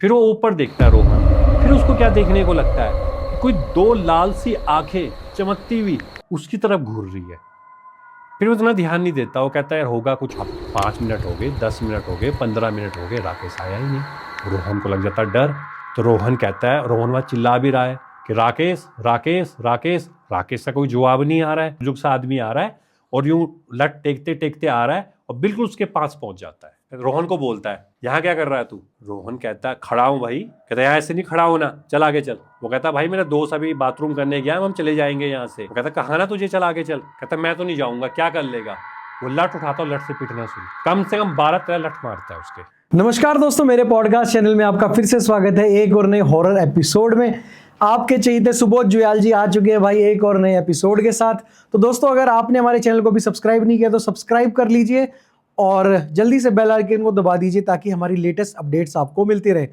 फिर वो ऊपर देखता है रोहन, फिर उसको क्या देखने को लगता है कि कोई दो लाल सी आंखें चमकती हुई उसकी तरफ घूर रही है। फिर वो इतना ध्यान नहीं देता, वो कहता है यार होगा कुछ, 5 मिनट हो गए, 10 मिनट हो गए, 15 मिनट हो गए, राकेश आया ही नहीं। रोहन को लग जाता डर। तो रोहन कहता है, रोहन वहां चिल्ला भी रहा है कि राकेश राकेश राकेश। राकेश का कोई जवाब नहीं आ रहा है। बुजुर्ग सा आदमी आ रहा है और यूं लट टेकते टेकते आ रहा है और बिल्कुल उसके पास पहुंच जाता है। रोहन को बोलता है, यहाँ क्या कर रहा है तू? रोहन कहता है, खड़ा हूं भाई। कहता है ऐसे नहीं खड़ा होना, चल आगे चल। वो कहता है भाई मेरा दोस्त अभी बाथरूम करने गया, हम चले जाएंगे यहाँ से। वो कहता है कहा ना तुझे, चल आगे चल। कहता है मैं तो नहीं जाऊंगा, क्या कर लेगा? वो लठ उठाता और लठ से पीटना शुरू, कम से कम 12-13 लठ मारता है उसके। नमस्कार दोस्तों, मेरे पॉडकास्ट चैनल में आपका फिर से स्वागत है एक और नए हॉरर एपिसोड में। आपके चहेते सुबोध जुयाल जी आ चुके हैं भाई एक और नए एपिसोड के साथ। तो दोस्तों, अगर आपने हमारे चैनल को भी सब्सक्राइब नहीं किया तो सब्सक्राइब कर लीजिए और जल्दी से बेल आइकन को दबा दीजिए ताकि हमारी लेटेस्ट अपडेट्स आपको मिलती रहे।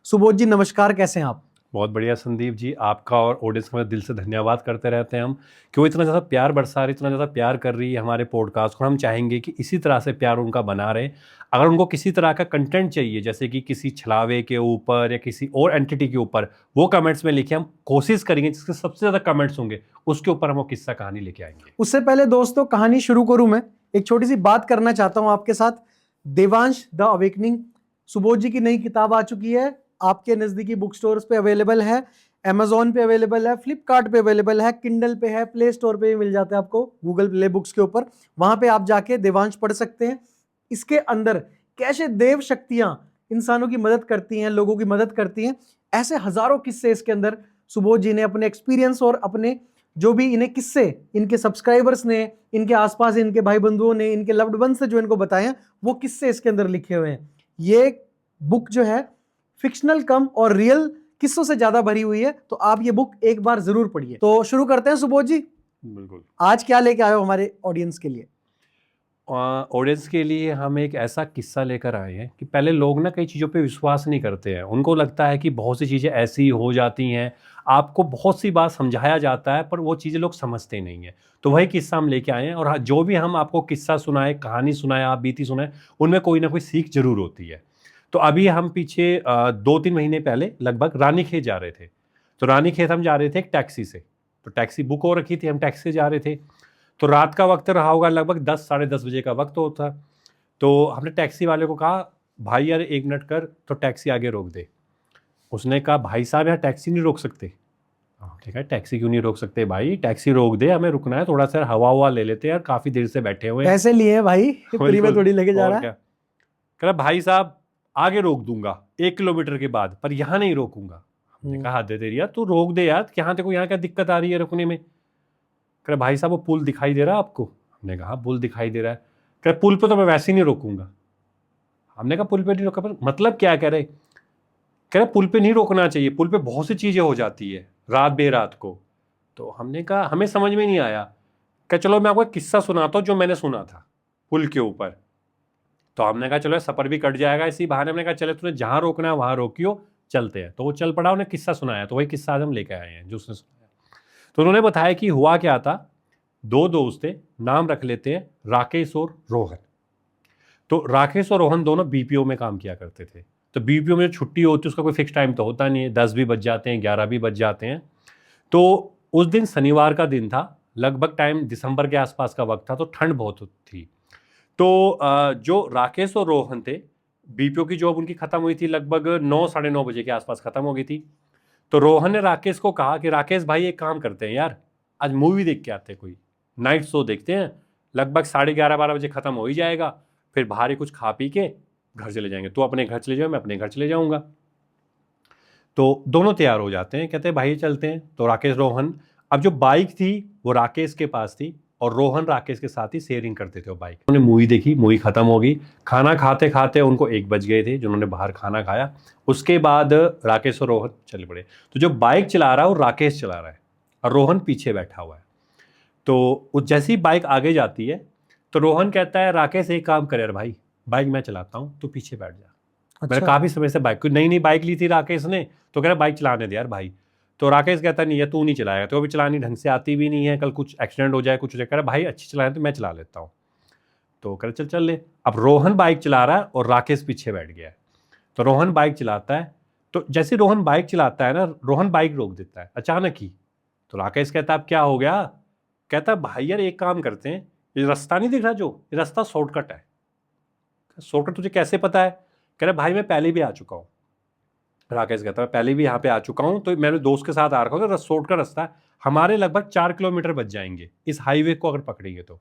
सुबोध जी नमस्कार, कैसे हैं आप? बहुत बढ़िया संदीप जी, आपका और ऑडियंस का दिल से धन्यवाद करते रहते हैं हम कि वो इतना ज़्यादा प्यार बरसा रही, इतना ज़्यादा प्यार कर रही है हमारे पॉडकास्ट को। हम चाहेंगे कि इसी तरह से प्यार उनका बना रहे। अगर उनको किसी तरह का कंटेंट चाहिए, जैसे कि किसी छलावे के ऊपर या किसी और एंटिटी के ऊपर, वो कमेंट्स में लिखे। हम कोशिश करेंगे जिसके सबसे ज़्यादा कमेंट्स होंगे उसके ऊपर हम वो किस्सा कहानी लेके आएंगे। उससे पहले दोस्तों, कहानी शुरू करूं मैं एक छोटी सी बात करना चाहता हूं आपके साथ। देवांश द अवेकनिंग, सुबोध जी की नई किताब आ चुकी है। आपके नजदीकी बुक स्टोर्स पे अवेलेबल है, Amazon पे अवेलेबल है, फ्लिपकार्ट पे अवेलेबल है, किंडल पे है, प्ले स्टोर पे भी मिल जाता है आपको, गूगल प्ले बुक्स के ऊपर। वहां पे आप जाके देवांश पढ़ सकते हैं। इसके अंदर कैसे देव शक्तियां इंसानों की मदद करती हैं, लोगों की मदद करती हैं, ऐसे हजारों किस्से इसके अंदर सुबोध जी ने अपने एक्सपीरियंस और अपने जो भी इन्हें किस्से इनके सब्सक्राइबर्स ने, इनके आसपास इनके भाई बंधुओं ने, इनके लव्ड वन से जो इनको बताए हैं, वो किस्से इसके अंदर लिखे हुए हैं। ये बुक जो है फिक्शनल कम और रियल किस्सों से ज्यादा भरी हुई है, तो आप ये बुक एक बार जरूर पढ़िए। तो शुरू करते हैं सुबोध जी। बिल्कुल। आज क्या लेके आए हो हमारे ऑडियंस के लिए? ऑडियंस के लिए हम एक ऐसा किस्सा लेकर आए हैं कि पहले लोग ना कई चीज़ों पे विश्वास नहीं करते हैं। उनको लगता है कि बहुत सी चीज़ें ऐसी हो जाती हैं, आपको बहुत सी बात समझाया जाता है पर वो चीज़ें लोग समझते नहीं हैं। तो वही किस्सा हम लेके आए हैं। और हाँ, जो भी हम आपको किस्सा सुनाए, कहानी सुनाए, आप बीती सुनाए, उनमें कोई ना कोई सीख जरूर होती है। तो अभी हम पीछे 2-3 महीने पहले लगभग रानीखेत जा रहे थे। तो रानीखेत हम जा रहे थे एक टैक्सी से। तो टैक्सी बुक हो रखी थी, हम टैक्सी से जा रहे थे। तो रात का वक्त रहा होगा, लगभग 10-10:30 बजे का वक्त होता। तो हमने टैक्सी वाले को कहा, भाई यार 1 मिनट कर, तो टैक्सी आगे रोक दे। उसने कहा, भाई साहब यहाँ टैक्सी नहीं रोक सकते। ठीक है, टैक्सी क्यों नहीं रोक सकते भाई? टैक्सी रोक दे, हमें रुकना है, थोड़ा सा हवा हुआ ले लेते हैं यार, काफ़ी देर से बैठे हुए हैं। पैसे लिए हैं भाई, फ्री में थोड़ी लेके जा और रहा क्या? है। कह रहा भाई साहब आगे रोक दूंगा 1 किलोमीटर के बाद, पर यहाँ नहीं रोकूंगा। हमने कहा हद है तेरी यार, तू रोक दे यार, यहाँ देखो यहाँ क्या दिक्कत आ रही है रुकने में। कह रहा भाई साहब वो पुल दिखाई दे रहा है आपको? हमने कहा पुल दिखाई दे रहा है। कह रहा पुल पे तो मैं वैसे ही नहीं रोकूंगा। हमने कहा पुल पे नहीं रोका, पर मतलब क्या कह रहे? कह रहा पुल पे नहीं रोकना चाहिए, पुल पे बहुत सी चीज़ें हो जाती है रात बेरात को। तो हमने कहा हमें समझ में नहीं आया। कह चलो मैं आपको एक किस्सा सुनाता हूँ जो मैंने सुना था पुल के ऊपर। तो हमने कहा चलो सफ़र भी कट जाएगा इसी बहाने। हमने कहा चले तुम्हें जहाँ रोकना है वहाँ रोकियो, चलते हैं। तो वो चल पड़ा, उन्हें किस्सा सुनाया। तो वही किस्सा आज हम लेकर आए हैं जो उसने सुनाया। तो उन्होंने बताया कि हुआ क्या था, दो दोस्त थे, नाम रख लेते हैं राकेश और रोहन। तो राकेश और रोहन दोनों बीपीओ में काम किया करते थे। तो बीपीओ में जो छुट्टी होती है उसका कोई फिक्स टाइम तो होता नहीं है, 10 भी बज जाते हैं, 11 भी बज जाते हैं। तो उस दिन शनिवार का दिन था, लगभग टाइम दिसंबर के आसपास का वक्त था, तो ठंड बहुत थी। तो जो राकेश और रोहन थे, बीपीओ की जॉब उनकी खत्म हुई थी लगभग 9-9:30 बजे के आसपास खत्म हो गई थी। तो रोहन ने राकेश को कहा कि राकेश भाई एक काम करते हैं यार, आज मूवी देख के आते हैं, कोई नाइट शो देखते हैं, लगभग 11:30-12 बजे खत्म हो ही जाएगा, फिर बाहर ही कुछ खा पी के घर चले जाएंगे। तो अपने घर चले जाओ, मैं अपने घर चले जाऊंगा। तो दोनों तैयार हो जाते हैं, कहते हैं भाई चलते हैं। तो राकेश रोहन, अब जो बाइक थी वो राकेश के पास थी और रोहन राकेश के साथ ही शेयरिंग करते थे वो बाइक। उन्होंने मूवी देखी, मूवी खत्म हो गई, खाना खाते खाते उनको 1 बज गए थे जिन्होंने बाहर खाना खाया। उसके बाद राकेश और रोहन चले पड़े। तो जो बाइक चला रहा है वो राकेश चला रहा है और रोहन पीछे बैठा हुआ है। तो जैसी बाइक आगे जाती है तो रोहन कहता है, राकेश एक काम करे यार भाई, बाइक मैं चलाता हूँ, तू पीछे बैठ जा। अच्छा। मैंने काफ़ी समय से बाइक, नई बाइक ली थी राकेश ने, तो कह रहा बाइक चलाने दे यार भाई। तो राकेश कहता नहीं है, तू नहीं चलाएगा, तो अभी चलानी ढंग से आती भी नहीं है, कल कुछ एक्सीडेंट हो जाए, कुछ हो जाए। कह रहा भाई अच्छी चलाए तो मैं चला लेता हूँ। तो कह रहा चल ले। अब रोहन बाइक चला रहा है और राकेश पीछे बैठ गया है। तो रोहन बाइक चलाता है, तो जैसे रोहन बाइक चलाता है ना, रोहन बाइक रोक देता है अचानक ही। तो राकेश कहता है अब क्या हो गया? कहता है भाई यार एक काम करते हैं, ये रास्ता नहीं दिख रहा जो, ये रास्ता शॉर्टकट है। शॉर्टकट तुझे कैसे पता है? कह रहा भाई मैं पहले भी आ चुका हूँ। राकेश कहता है पहले भी यहाँ पे आ चुका हूँ, तो मैंने दोस्त के साथ आ रखा हूँ, तो शॉर्टकट रास्ता है, हमारे लगभग 4 किलोमीटर बच जाएंगे इस हाईवे को अगर पकड़ेंगे तो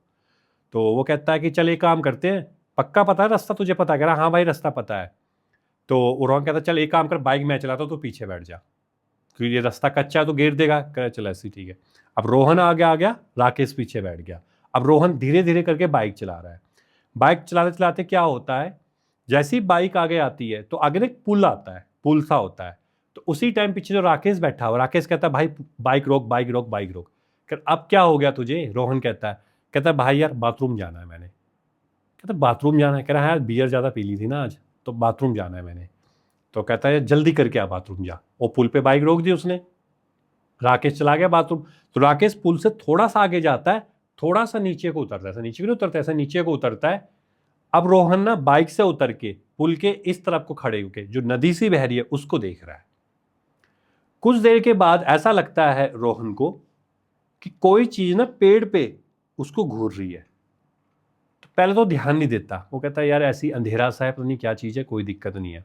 वो कहता है कि चल एक काम करते हैं, पक्का पता है रास्ता तुझे? पता है? कह रहा हाँ भाई रास्ता पता है। तो रोहन कहता है चल एक काम कर, बाइक मैं चलाता हूँ तो पीछे बैठ जा, क्योंकि ये रास्ता कच्चा है तो गिर देगा। कह रहा चल ऐसी ठीक है। अब रोहन आगे आ गया, राकेश पीछे बैठ गया। अब रोहन धीरे धीरे करके बाइक चला रहा है। बाइक चलाते चलाते क्या होता है, जैसी बाइक आगे आती है तो आगे एक पुल आता है, पुल सा होता है। तो उसी टाइम पीछे जो राकेश बैठा हुआ, राकेश कहता है भाई बाइक रोक बाइक रोक बाइक रोक। कर अब क्या हो गया तुझे? रोहन कहता है भाई यार बाथरूम जाना है मैंने। कहता है बाथरूम जाना है? कह रहा है यार बियर ज़्यादा पी ली थी ना आज, तो बाथरूम जाना है मैंने। तो कहता है जल्दी करके आ बाथरूम जा। वो पुल पे बाइक रोक दी उसने, राकेश चला गया बाथरूम। तो राकेश पुल से थोड़ा सा आगे जाता है, थोड़ा सा नीचे को उतरता है, ऐसा नीचे को नहीं उतरता, ऐसा नीचे को उतरता है। अब रोहन ना बाइक से उतर के पुल के इस तरफ को खड़े होके जो नदी सी बह रही है उसको देख रहा है। कुछ देर के बाद ऐसा लगता है रोहन को कि कोई चीज ना पेड़ पे उसको घूर रही है। तो पहले तो ध्यान नहीं देता, वो कहता है यार ऐसी अंधेरा सा है, पता नहीं क्या चीज है, कोई दिक्कत नहीं है,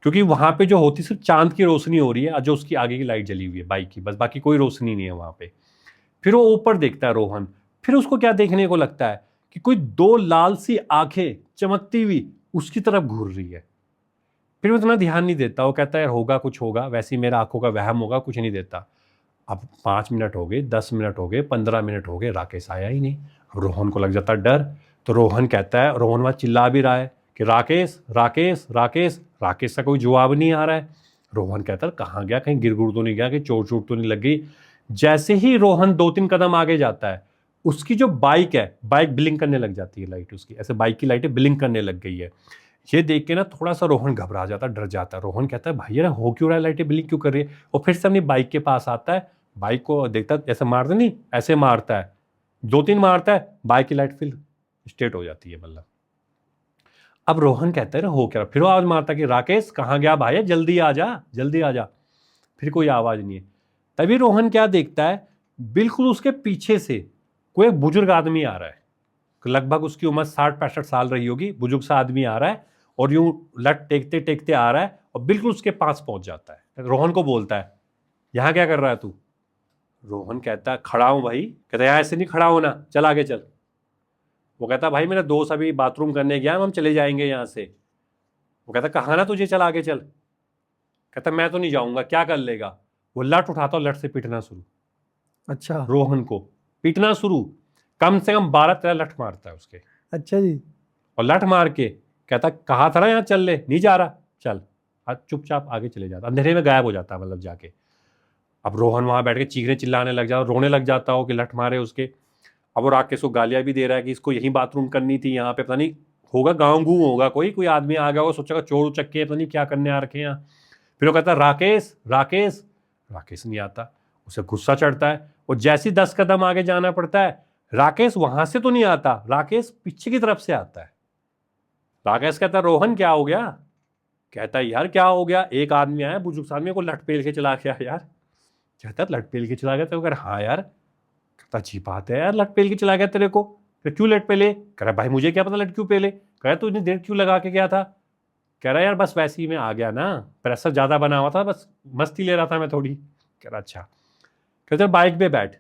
क्योंकि वहां पे जो होती सिर्फ चांद की रोशनी हो रही है, जो उसकी आगे की लाइट जली हुई है बाइक की, बस बाकी कोई रोशनी नहीं है वहां पे। फिर वो ऊपर देखता है रोहन, फिर उसको क्या देखने को लगता है कि कोई 2 लाल सी आंखें चमकती हुई उसकी तरफ घूर रही है। फिर वो इतना ध्यान नहीं देता, वो कहता है होगा कुछ होगा, वैसे ही मेरा आंखों का वहम होगा, कुछ नहीं देता। अब 5 मिनट हो गए, 10 मिनट हो गए, 15 मिनट हो गए, राकेश आया ही नहीं। अब रोहन को लग जाता डर। तो रोहन कहता है, रोहन वहां चिल्ला भी रहा है कि राकेश राकेश राकेश। राकेश का कोई जवाब नहीं आ रहा है। रोहन कहता है कहाँ गया, कहीं गिर गुड़ तो नहीं गया, कि चोट चोट तो नहीं लग गई। जैसे ही रोहन 2-3 कदम आगे जाता है, उसकी जो बाइक है, बाइक ब्लिंक करने लग जाती है, लाइट उसकी ऐसे बाइक की लाइटें ब्लिंक करने लग गई है। ये देख के ना थोड़ा सा रोहन घबरा जाता, डर जाता है। रोहन कहता है भाई यार हो क्यों रहा है, लाइटें ब्लिंक क्यों कर रही है? और फिर से अपनी बाइक के पास आता है, बाइक को देखता है, ऐसे मारता नहीं, ऐसे मारता है, 2-3 मारता है, बाइक की लाइट फिर स्ट्रेट हो जाती है। मतलब अब रोहन कहता है हो क्या, फिर वो आवाज मारता कि राकेश कहाँ गया भाई, जल्दी आ जा जल्दी आ जा। फिर कोई आवाज नहीं है। तभी रोहन क्या देखता है, बिल्कुल उसके पीछे से कोई एक बुजुर्ग आदमी आ रहा है, लगभग उसकी उम्र 60-65 साल रही होगी, बुजुर्ग सा आदमी आ रहा है और यूं लट टेकते टेकते आ रहा है और बिल्कुल उसके पास पहुंच जाता है। रोहन को बोलता है यहां क्या कर रहा है तू? रोहन कहता है खड़ा हूं भाई। कहता है यहाँ ऐसे नहीं खड़ा होना, चल आगे चल। वो कहता है भाई मेरा दोस्त अभी बाथरूम करने गया, हम चले जाएंगे यहाँ से। वो कहता कहाँ ना तुझे, चल आगे चल। कहता मैं तो नहीं जाऊंगा, क्या कर लेगा? वो लट उठाता और लट से पीटना शुरू। अच्छा। रोहन को पीटना शुरू, कम से कम 12-13 लठ मारता है उसके। अच्छा जी। और लठ मार के कहता कहा था ना यहाँ चल ले, नहीं जा रहा, चल। आज चुपचाप आगे चले जाता, अंधेरे में गायब हो जाता, मतलब जाके। अब रोहन वहां बैठ के चीखने चिल्लाने लग जाता, रोने लग जाता हो कि लठ मारे उसके। अब वो राकेश को गालियां भी दे रहा है कि इसको यहीं बाथरूम करनी थी, यहाँ पे पता नहीं होगा गाँव गूँ होगा, कोई आदमी आ गया होगा, सोचेगा चोर उचक्के पता नहीं क्या करने आ रखे हैं यहाँ। फिर वो कहता राकेश राकेश। राकेश नहीं आता, उसे गुस्सा चढ़ता है। और जैसे 10 कदम आगे जाना पड़ता है, राकेश वहां से तो नहीं आता, राकेश पीछे की तरफ से आता है। राकेश कहता है रोहन क्या हो गया? कहता है यार क्या हो गया, एक आदमी आया, बुजुर्ग आदमी को लट पेल के चला गया यार। कहता है लट पेल के चला गया? तो कह हाँ यार। कहता अच्छी बात है यार, लट पेल के चला गया तेरे को, फिर क्यों लट पेले? कह रहा भाई मुझे क्या पता लट क्यों पेले। कह रहा तू इतनी देर क्यों लगा के गया था? कह रहा यार बस वैसे ही मैं आ गया ना, प्रेशर ज्यादा बना हुआ था, बस मस्ती ले रहा था मैं थोड़ी। कह रहा अच्छा। कहते बाइक पे बैठ।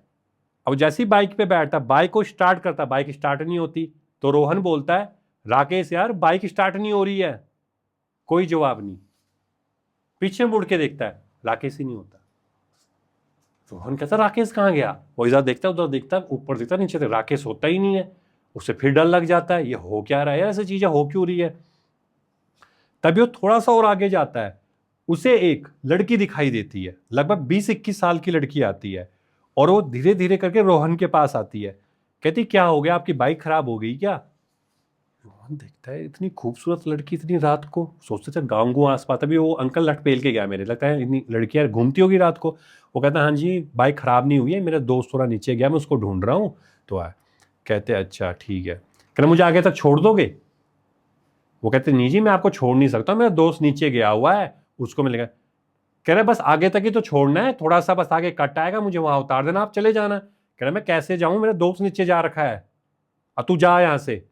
अब जैसी बाइक पे बैठता, बाइक को स्टार्ट करता, बाइक स्टार्ट नहीं होती। तो रोहन बोलता है राकेश यार बाइक स्टार्ट नहीं हो रही है। कोई जवाब नहीं। पीछे मुड़ के देखता है, राकेश ही नहीं होता। रोहन कहता राकेश कहाँ गया? वो इधर देखता है, उधर देखता है, ऊपर देखता, नीचे देखता, राकेश होता ही नहीं है। उसे फिर डर लग जाता है, ये हो क्या रहा है यार, ऐसी चीजें हो क्यों रही है। तभी वो थोड़ा सा और आगे जाता है, उसे एक लड़की दिखाई देती है, लगभग 20-21 साल की लड़की आती है और वो धीरे धीरे करके रोहन के पास आती है। कहती क्या हो गया, आपकी बाइक खराब हो गई क्या? रोहन देखता है इतनी खूबसूरत लड़की इतनी रात को, सोचते थे गाँव गू आसपास, तभी वो अंकल लट पेल के गया, मेरे लगता है इतनी लड़कियां घूमती होगी रात को। वो कहता है हाँ जी बाइक खराब नहीं हुई है, मेरा दोस्त थोड़ा नीचे गया, मैं उसको ढूंढ रहा हूँ तो आया। कहते अच्छा ठीक है। कहना मुझे आगे तक छोड़ दोगे? वो कहते नहीं जी मैं आपको छोड़ नहीं सकता, मेरा दोस्त नीचे गया हुआ है, उसको मिलेगा। कह रहे बस आगे तक ही तो छोड़ना है, थोड़ा सा बस आगे कट आएगा, मुझे वहां उतार देना, आप चले जाना। कह रहे मैं कैसे जाऊं, मेरा दोस्त नीचे जा रखा है, अब तू जा यहां से।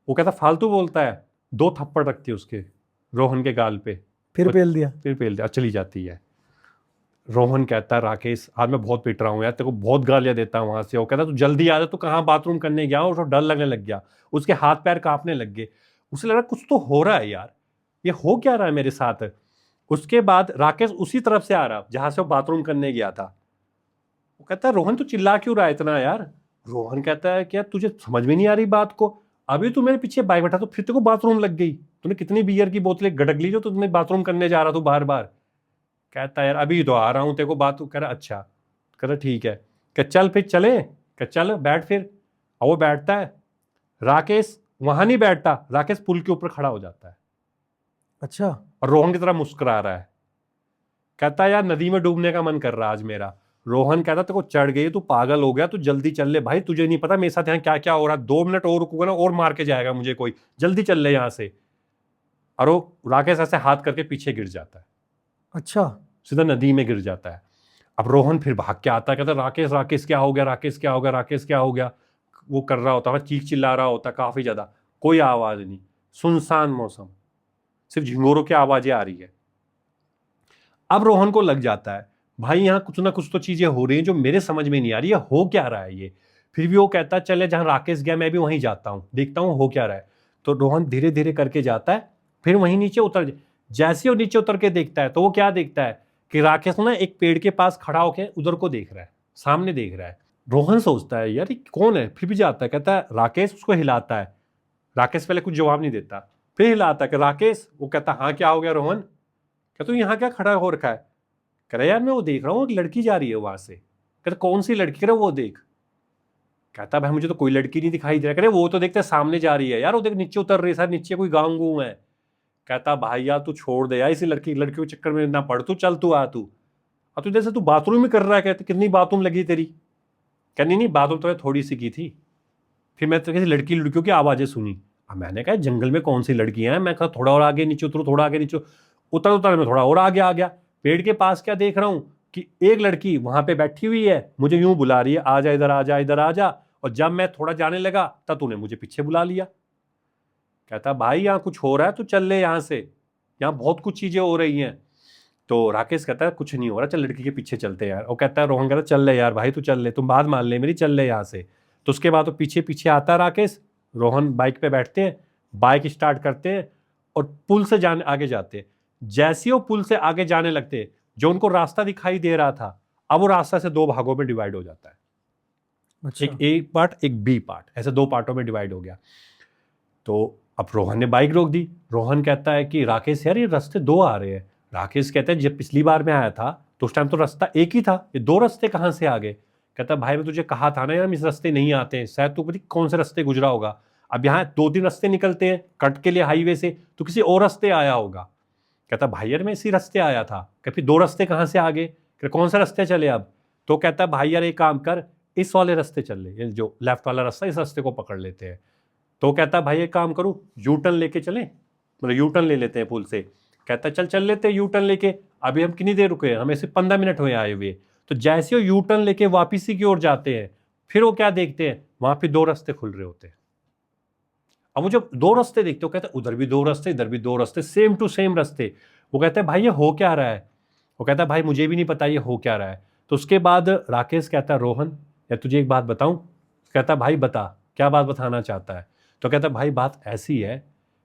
वो कहता फालतू बोलता है, 2 थप्पड़ रखती है उसके रोहन के गाल पे, फिर पेल दिया। फिर पेल दिया, चली जाती है। रोहन कहता है राकेश आज मैं बहुत पिट रहा हूँ यार, तेरे को बहुत गालियां देता हूँ वहां से। वो कहता तू जल्दी आ जा, तू कहाँ बाथरूम करने गया, और डर लगने लग गया, उसके हाथ पैर कांपने लग गए। उसे लगा कुछ तो हो रहा है यार, ये हो क्या रहा है मेरे साथ। उसके बाद राकेश उसी तरफ से आ रहा जहां से वो बाथरूम करने गया था। वो कहता है रोहन तू चिल्ला क्यों रहा है इतना यार। रोहन कहता है कि यार तुझे समझ में नहीं आ रही बात को, अभी तू मेरे पीछे बाइक बैठा तो फिर तेरे को बाथरूम लग गई, तूने कितनी बियर की बोतलें गड़क ली जो तुमने बाथरूम करने जा रहा तू बार बार। कहता है यार अभी तो आ रहा हूं तेरे को बात। कह रहा अच्छा, कह रहा ठीक है, कह चल फिर चले, कह चल बैठ फिर। और वो बैठता है, राकेश वहां नहीं बैठता, राकेश पुल के ऊपर खड़ा हो जाता है अच्छा। और रोहन की तरह मुस्कुरा रहा है। कहता है यार नदी में डूबने का मन कर रहा आज मेरा। रोहन कहता तेरे को चढ़ गई, तू पागल हो गया, तू जल्दी चल ले भाई, तुझे नहीं पता मेरे साथ यहाँ क्या क्या हो रहा है, 2 मिनट और रुकूंगा ना और मार के जाएगा मुझे कोई, जल्दी चल ले यहाँ से। और वो राकेश ऐसे हाथ करके पीछे गिर जाता है, अच्छा। सीधा नदी में गिर जाता है। अब रोहन फिर भाग के आता है, कहता राकेश राकेश क्या हो गया, राकेश क्या हो गया, राकेश क्या हो गया। वो कर रहा होता है, चीख चिल्ला रहा होता है काफी ज्यादा, कोई आवाज नहीं, सुनसान मौसम, सिर्फ झिंगोरों की आवाजें आ रही है। अब रोहन को लग जाता है भाई यहाँ कुछ ना कुछ तो चीजें हो रही हैं जो मेरे समझ में नहीं आ रही है, हो क्या रहा है ये। फिर भी वो कहता है चले जहां राकेश गया मैं भी वहीं जाता हूँ, देखता हूँ हो क्या रहा है। तो रोहन धीरे धीरे करके जाता है, फिर वहीं नीचे उतर, जैसे वो नीचे उतर के देखता है तो वो क्या देखता है कि राकेश ना एक पेड़ के पास खड़ा होकर उधर को देख रहा है, सामने देख रहा है। रोहन सोचता है यार ये कौन है, फिर भी जाता है, कहता है राकेश, उसको हिलाता है। राकेश पहले कुछ जवाब नहीं देता, फिर हिलाता है कि राकेश। वो कहता हाँ क्या हो गया रोहन। कहता तू यहाँ क्या खड़ा हो रखा है। कह रहा यार मैं वो देख रहा हूँ एक लड़की जा रही है वहां से। कहता कौन सी लड़की, कह रहा वो देख। कहता भाई मुझे तो कोई लड़की नहीं दिखाई दे रहा। कह रहे वो तो देखते सामने जा रही है यार, वो देख नीचे उतर रही है, सर नीचे कोई गाँव गूँ है। कहता भाई यार तू छोड़ दे यार, इसी लड़की के चक्कर में ना पड़, तू चल तू आ तू। अब तू जैसे तू बाथरूम में कर रहा है, कहते कितनी बाथरूम लगी तेरी। कहनी नहीं बाथरूम तो थोड़ी सी की थी, फिर मैं तो किसी लड़कियों की आवाजें सुनी। अब मैंने कहा जंगल में कौन सी लड़कियां हैं, मैं कहा थोड़ा और आगे नीचे उतरू, थोड़ा आगे नीचे उतर उतर में थोड़ा और आगे आ गया। पेड़ के पास क्या देख रहा हूं कि एक लड़की वहां पे बैठी हुई है, मुझे यूं बुला रही है आ जा इधर आ जा इधर आ जा। और जब मैं थोड़ा जाने लगा तब तूने मुझे पीछे बुला लिया। कहता भाई यहाँ कुछ हो रहा है, तू चल ले यहाँ से, यहाँ बहुत कुछ चीजें हो रही हैं। तो राकेश कहता है कुछ नहीं हो रहा, चल लड़की के पीछे चलते यार। वो कहता है रोहन कहता चल ले यार भाई, तू चल ले, तुम बात मान ले मेरी, चल ले यहाँ से। तो उसके बाद वो पीछे पीछे आता है राकेश। रोहन बाइक पे बैठते हैं, बाइक स्टार्ट करते हैं और पुल से जाने आगे जाते हैं। जैसे वो पुल से आगे जाने लगते हैं, जो उनको रास्ता दिखाई दे रहा था अब वो रास्ता से 2 भागों में डिवाइड हो जाता है। अच्छा। एक ए पार्ट एक बी पार्ट, ऐसे 2 पार्टों में डिवाइड हो गया। तो अब रोहन ने बाइक रोक दी। रोहन कहता है कि राकेश यार ये रास्ते 2 आ रहे हैं। राकेश कहता है जब पिछली बार मैं आया था तो उस टाइम तो रास्ता एक ही था, ये 2 रास्ते कहाँ से आ गए। कहता भाई मैं तुझे कहा था ना यार हम इस रास्ते नहीं आते हैं, शायद तू पता कौन से रास्ते गुजरा होगा। अब यहाँ 2-3 रास्ते निकलते हैं कट के लिए हाईवे से, तो किसी और रास्ते आया होगा। कहता भाई यार मैं इसी रास्ते आया था। कहता फिर 2 रास्ते कहाँ से आ गए, कौन से रास्ते चले अब। तो कहता भाई यार एक काम कर, इस वाले रास्ते चल ले, ये जो लेफ्ट वाला रास्ता इस रास्ते को पकड़ लेते हैं। तो कहता भाई एक काम करूं यू टर्न लेके चलें, मतलब यू टर्न ले लेते हैं पुल से। कहता चल चल लेते हैं यू टर्न लेके, अभी हम कितनी देर रुके हैं, हमें सिर्फ 15 मिनट हुए आए हुए। तो जैसे वो यू टर्न लेके वापिसी की ओर जाते हैं, फिर वो क्या देखते हैं वहां पे 2 रास्ते खुल रहे होते हैं। अब वो जब 2 रास्ते देखते हो, कहते हैं उधर भी 2 रास्ते इधर भी 2 रास्ते, सेम टू सेम रास्ते। वो कहते हैं भाई ये हो क्या रहा है। वो कहता है भाई मुझे भी नहीं पता ये हो क्या रहा है। तो उसके बाद राकेश कहता है रोहन या तुझे एक बात बताऊं। कहता भाई बता, क्या बात बताना चाहता है। तो कहता भाई बात ऐसी है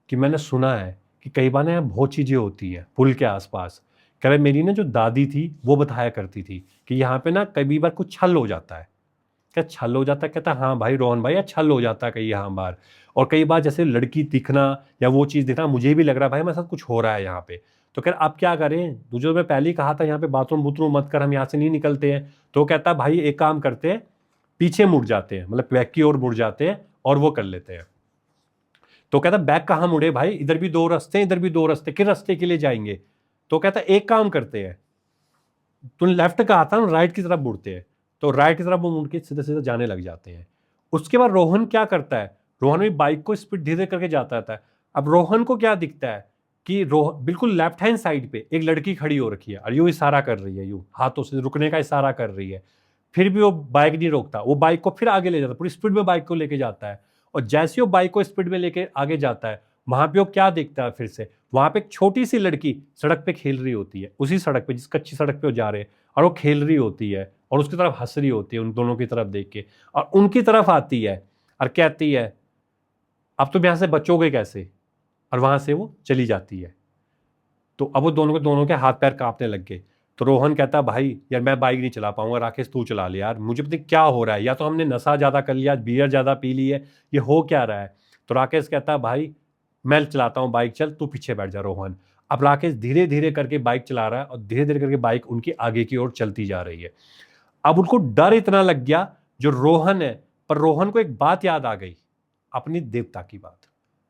कि मैंने सुना है कि कई बार यहाँ बहुत चीज़ें होती हैं पुल के आसपास। कह रहे मेरी ना जो दादी थी वो बताया करती थी कि यहाँ पे ना कई बार कुछ छल हो जाता है। क्या छल हो जाता है। कहता हाँ भाई रोहन भाई छल हो जाता है कई यहाँ बार, और कई बार जैसे लड़की दिखना या वो चीज़ दिखना मुझे भी लग रहा है भाई मेरे साथ कुछ हो रहा है यहाँ पे। तो कह आप क्या करें, तुझे मैं पहले ही कहा था यहाँ पे बाथरूम बूथरूम मत कर, हम यहाँ से नहीं निकलते हैं। तो कहता भाई एक काम करते हैं, पीछे मुड़ जाते हैं, मतलब बैक की ओर मुड़ जाते हैं और वो कर लेते हैं। तो कहता बैक कहाँ मुड़े भाई, इधर भी 2 रास्ते हैं इधर भी 2 रास्ते, किस रास्ते के लिए जाएंगे। तो कहता एक काम करते हैं, तुम लेफ्ट का आता ना राइट की तरफ मुड़ते हैं। तो राइट की तरफ वो मुड़ के सीधे सीधे जाने लग जाते हैं। उसके बाद रोहन क्या करता है, रोहन भी बाइक को स्पीड धीरे करके जाता रहता है। अब रोहन को क्या दिखता है कि बिल्कुल लेफ्ट हैंड साइड पे एक लड़की खड़ी हो रखी है और यूं इशारा कर रही है, यूं हाथों से रुकने का इशारा कर रही है। फिर भी वो बाइक नहीं रोकता, वो बाइक को फिर आगे ले जाता है, पूरी स्पीड में बाइक को लेके जाता है। और जैसे वो बाइक को स्पीड में लेके आगे जाता है, वहां पे वो क्या देखता है, फिर से वहां पे एक छोटी सी लड़की सड़क पे खेल रही होती है, उसी सड़क पे, जिस कच्ची सड़क पे वो जा रहे हैं, और वो खेल रही होती है और उसकी तरफ हंस रही होती है, उन दोनों की तरफ देख के, और उनकी तरफ आती है और कहती है अब तुम यहां से बचोगे कैसे, और वहां से वो चली जाती है। तो अब वो दोनों के हाथ पैर कांपने लग गए। तो रोहन कहता भाई यार मैं बाइक नहीं चला पाऊंगा, राकेश तू चला ले यार, मुझे पता नहीं क्या हो रहा है, या तो हमने नशा ज्यादा कर लिया, बियर ज्यादा पी ली है, ये हो क्या रहा है। तो राकेश कहता भाई मैं चलाता हूँ बाइक, चल तू पीछे बैठ जा रोहन। अब राकेश धीरे धीरे करके बाइक चला रहा है और धीरे धीरे करके बाइक उनकी आगे की ओर चलती जा रही है। अब उनको डर इतना लग गया जो रोहन है, पर रोहन को एक बात याद आ गई, अपनी देवता की बात।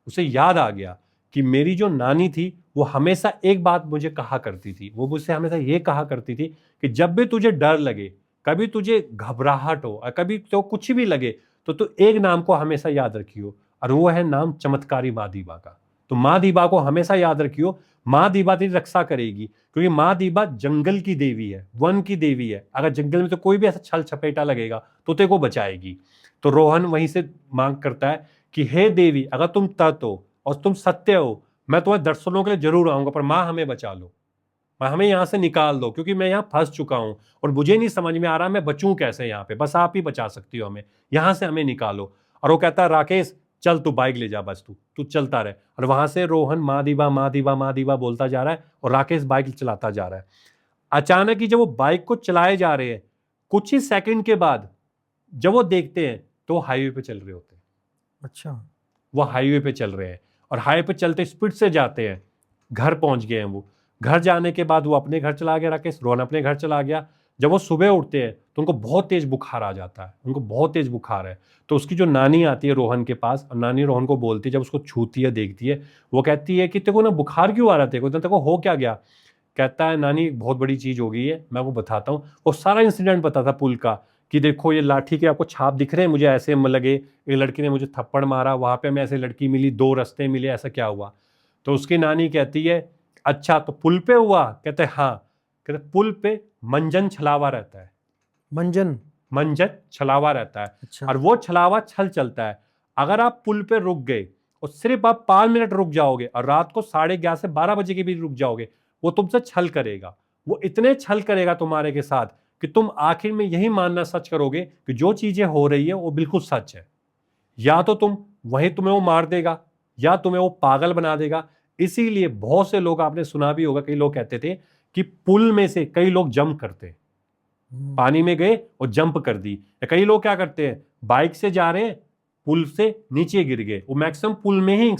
उसे याद आ गया कि मेरी जो नानी थी वो हमेशा एक बात मुझे कहा करती थी, वो मुझसे हमेशा ये कहा करती थी कि जब भी तुझे डर लगे, कभी तुझे घबराहट हो और कभी तो कुछ भी लगे, तो तू एक नाम को हमेशा याद रखियो, और वो है नाम चमत्कारी माँ दीबा का। तो माँ दीबा को हमेशा याद रखियो, माँ दीबा तेरी रक्षा करेगी, क्योंकि माँ दीबा जंगल की देवी है, वन की देवी है। अगर जंगल में तो कोई भी ऐसा छल छपेटा लगेगा तो तेरे को बचाएगी। तो रोहन वहीं से मांग करता है कि हे देवी, अगर तुम तत् हो और तुम सत्य हो, मैं तुम्हारे दर्शनों के लिए जरूर आऊंगा, पर माँ हमें बचा लो, हमें यहाँ से निकाल दो, क्योंकि मैं यहाँ फंस चुका हूँ और मुझे नहीं समझ में आ रहा मैं बचूं कैसे यहाँ पे, बस आप ही बचा सकती हो हमें, यहाँ से हमें निकालो। और वो कहता है राकेश चल तू बाइक ले जा, बस तू चलता रहे। और वहां से रोहन माँ दीबा माँ दीबा माँ दीबा बोलता जा रहा है और राकेश बाइक चलाता जा रहा है। अचानक ही जब वो बाइक को चलाए जा रहे हैं, कुछ ही सेकंड के बाद जब वो देखते हैं तो वो हाईवे पे चल रहे होते हैं। अच्छा, वो हाईवे पे चल रहे हैं और हाईवे पे चलते स्पीड से जाते हैं, घर पहुंच गए हैं। वो घर जाने के बाद वो अपने घर चला गया, राकेश रोहन अपने घर चला गया। जब वो सुबह उठते हैं तो उनको बहुत तेज बुखार आ जाता है, उनको बहुत तेज बुखार है। तो उसकी जो नानी आती है रोहन के पास, और नानी रोहन को बोलती है, जब उसको छूती है देखती है, वो कहती है कि तेरे को ना बुखार क्यों आ रहा है, तेरे को हो क्या गया। कहता है नानी बहुत बड़ी चीज हो गई है, मैं वो बताता हूँ। वो सारा इंसिडेंट पता था पुल का, कि देखो ये लाठी के आपको छाप दिख रहे हैं, मुझे ऐसे लगे, एक लड़की ने मुझे थप्पड़ मारा, वहां पे हमें ऐसे लड़की मिली, 2 रास्ते मिले, ऐसा क्या हुआ। तो उसकी नानी कहती है अच्छा तो पुल पे हुआ। कहते हाँ। कहते पुल पे मंजन छलावा रहता है, मंजन छलावा रहता है। अच्छा। और वो छलावा छल चलता है। अगर आप पुल पे रुक गए और सिर्फ आप 5 मिनट रुक जाओगे और रात को 11:30 से 12 बजे के बीच रुक जाओगे, वो तुमसे छल करेगा। वो इतने छल करेगा तुम्हारे के साथ कि तुम आखिर में यही मानना सच करोगे कि जो चीजें हो रही है वो बिल्कुल सच है। या तो तुम्हें वो मार देगा, या तुम्हें वो पागल बना देगा। इसीलिए बहुत से लोग, आपने सुना भी होगा, कई लोग कहते थे कि पुल में से कई लोग जंप करते, पानी में गए और जंप कर दी। या कई लोग क्या करते हैं, बाइक से जा रहे हैं, पुल से नीचे गिर गए। वो मैक्सिमम पुल में ही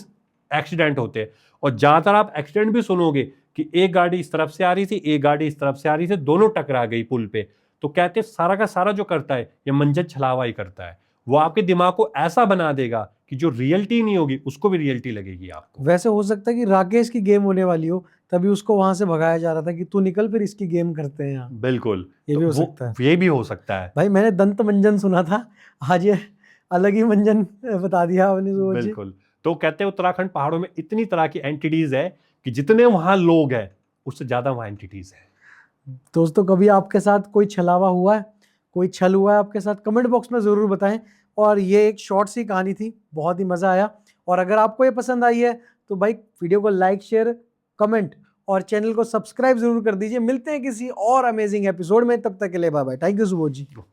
एक्सीडेंट होते हैं। और ज्यादातर आप एक्सीडेंट भी सुनोगे कि एक गाड़ी इस तरफ से आ रही थी, एक गाड़ी इस तरफ से आ रही थी, दोनों टकरा गई पुल पे। तो कहते सारा का सारा जो करता है ये मंजन छलावा ही करता है। वो आपके दिमाग को ऐसा बना देगा कि जो रियलिटी नहीं होगी उसको भी रियलिटी लगेगी आपको। वैसे हो सकता है कि राकेश की गेम होने वाली हो, तभी उसको वहां से भगाया जा रहा था कि तू निकल, फिर इसकी गेम करते हैं यहाँ। बिल्कुल, ये भी हो सकता है। ये भी हो सकता है भाई मैंने दंत मंजन सुना था, आज ये अलग ही मंजन बता दिया आपने। बिल्कुल। तो कहते हैं उत्तराखंड पहाड़ों में इतनी तरह की एंटिटीज है कि जितने वहां लोग हैं उससे ज्यादा वहां एंटिटीज है। दोस्तों, कभी आपके साथ कोई छलावा हुआ है, कोई छल हुआ है आपके साथ, कमेंट बॉक्स में ज़रूर बताएं। और ये एक शॉर्ट सी कहानी थी, बहुत ही मज़ा आया। और अगर आपको ये पसंद आई है तो भाई वीडियो को लाइक, शेयर, कमेंट और चैनल को सब्सक्राइब जरूर कर दीजिए। मिलते हैं किसी और अमेजिंग एपिसोड में, तब तक के लिए bye bye. Thank you Subodh ji.